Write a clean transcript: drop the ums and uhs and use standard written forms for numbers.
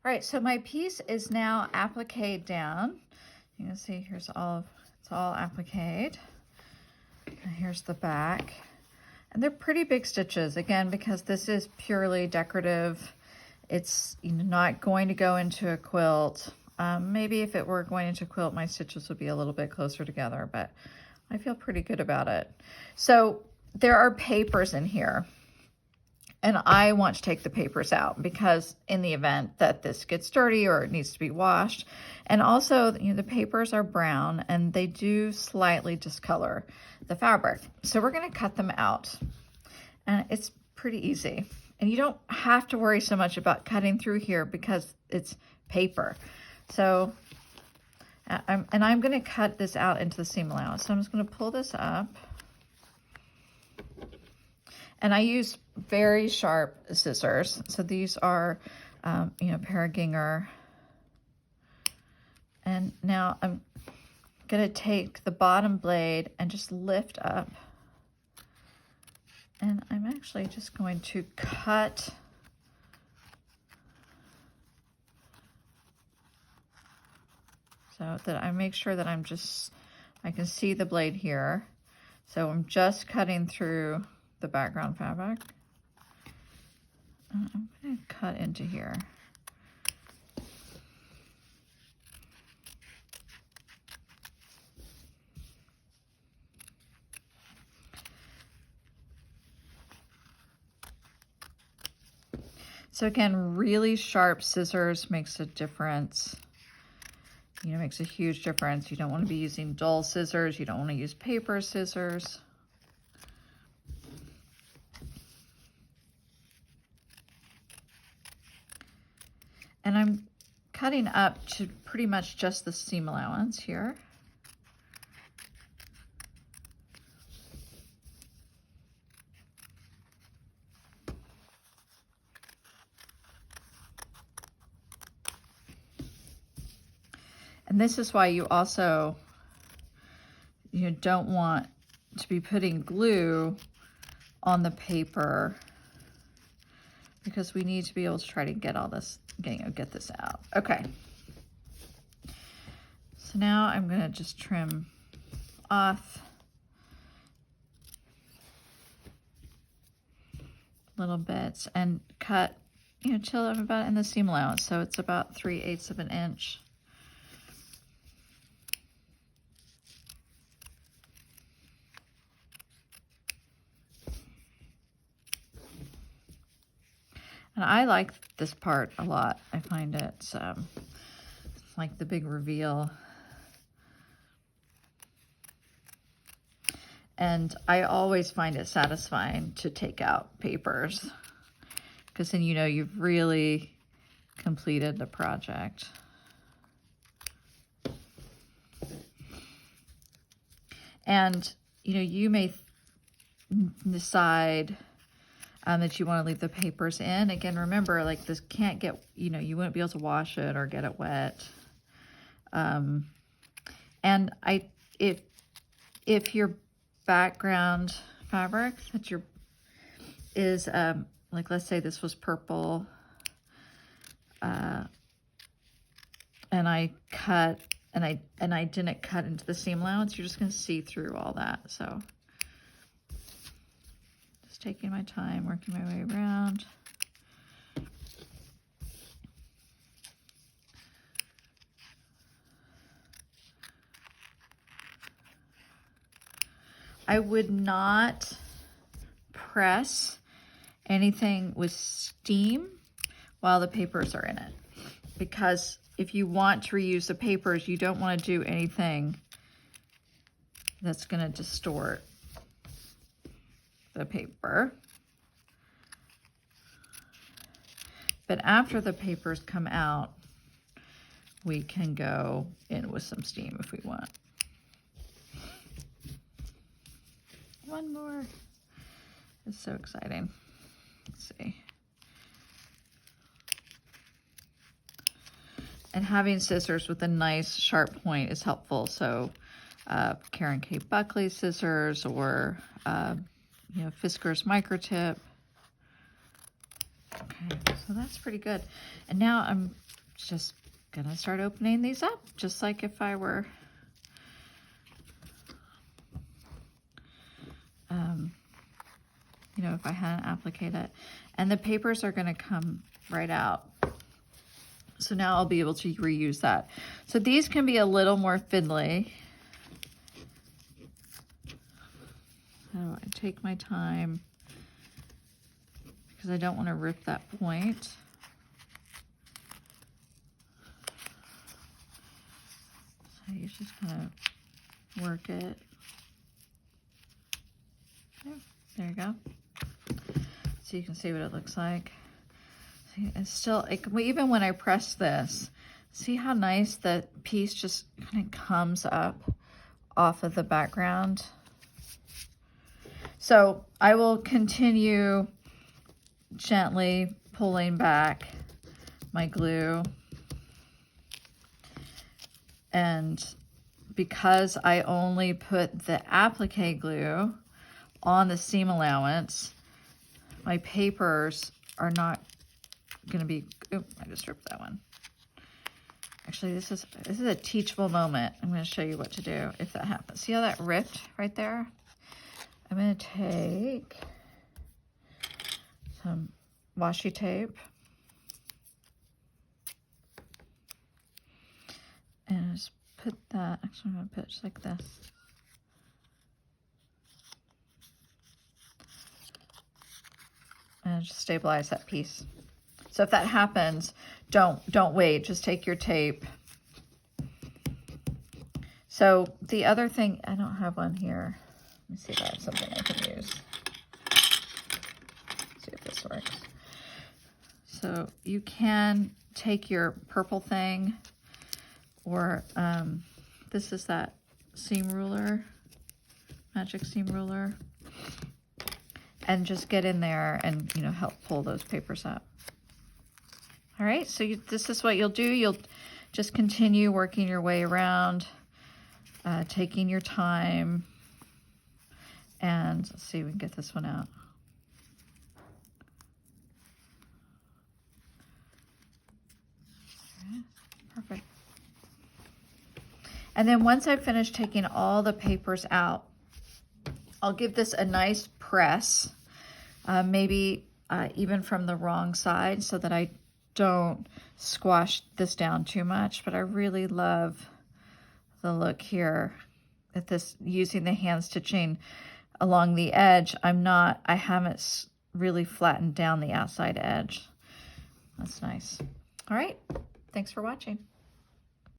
All right, so my piece is now appliquéd down. You can see here's all of, it's all appliquéd. And here's the back. And they're pretty big stitches, again, because this is purely decorative. It's not going to go into a quilt. Maybe if it were going into a quilt, my stitches would be a little bit closer together, but I feel pretty good about it. So there are papers in here. And I want to take the papers out because in the event that this gets dirty or it needs to be washed. And also, the papers are brown and they do slightly discolor the fabric. So we're going to cut them out. And it's pretty easy. And you don't have to worry so much about cutting through here because it's paper. So, I'm going to cut this out into the seam allowance. So I'm just going to pull this up. And I use very sharp scissors. So these are, Paraginger. And now I'm going to take the bottom blade and just lift up. And I'm actually just going to cut so that I make sure that I can see the blade here. So I'm just cutting through the background fabric. And I'm going to cut into here. So again, really sharp scissors makes a difference. Makes a huge difference. You don't want to be using dull scissors. You don't want to use paper scissors. And I'm cutting up to pretty much just the seam allowance here. And this is why you also, don't want to be putting glue on the paper because we need to be able to try to get all this, get this out. Okay. So now I'm going to just trim off little bits and cut, till I'm about in the seam allowance. So it's about 3/8 of an inch. And I like this part a lot. I find it's like the big reveal. And I always find it satisfying to take out papers because then you've really completed the project. And you may decide that you want to leave the papers in. Again, remember, like this can't get, you wouldn't be able to wash it or get it wet. And if your background fabric that is like, let's say this was purple, and I cut and I didn't cut into the seam allowance, you're just going to see through all that. So just taking my time, working my way around. I would not press anything with steam while the papers are in it, because if you want to reuse the papers, you don't want to do anything that's going to distort the paper. But after the papers come out, we can go in with some steam if we want. One more. It's so exciting. Let's see. And having scissors with a nice sharp point is helpful. So Karen K. Buckley scissors or Fisker's microtip. Okay, So that's pretty good. And now I'm just gonna start opening these up, just like if I were you know, if I hadn't appliqued it. And the papers are gonna come right out. So now I'll be able to reuse that. So these can be a little more fiddly. So I take my time because I don't want to rip that point. So you just kind of work it. There you go. So you can see what it looks like. See, it's still, even when I press this, see how nice the piece just kind of comes up off of the background. So I will continue gently pulling back my glue. And because I only put the applique glue on the seam allowance, my papers are not going to be, oops, I just ripped that one. Actually, this is a teachable moment. I'm going to show you what to do if that happens. See how that ripped right there? I'm going to take some washi tape and just put that, actually I'm going to put it just like this. And just stabilize that piece. So if that happens, don't wait, just take your tape. So the other thing, I don't have one here. Let me see if I have something I can use. See if this works. So you can take your purple thing, or this is that seam ruler, magic seam ruler, and just get in there and, you know, help pull those papers up. All right, so this is what you'll do. You'll just continue working your way around, taking your time, and let's see if we can get this one out. Okay, perfect. And then once I've finished taking all the papers out, I'll give this a nice press, maybe even from the wrong side, so that I don't squash this down too much. But I really love the look here at this, using the hand stitching along the edge. I haven't really flattened down the outside edge. That's nice. All right, thanks for watching.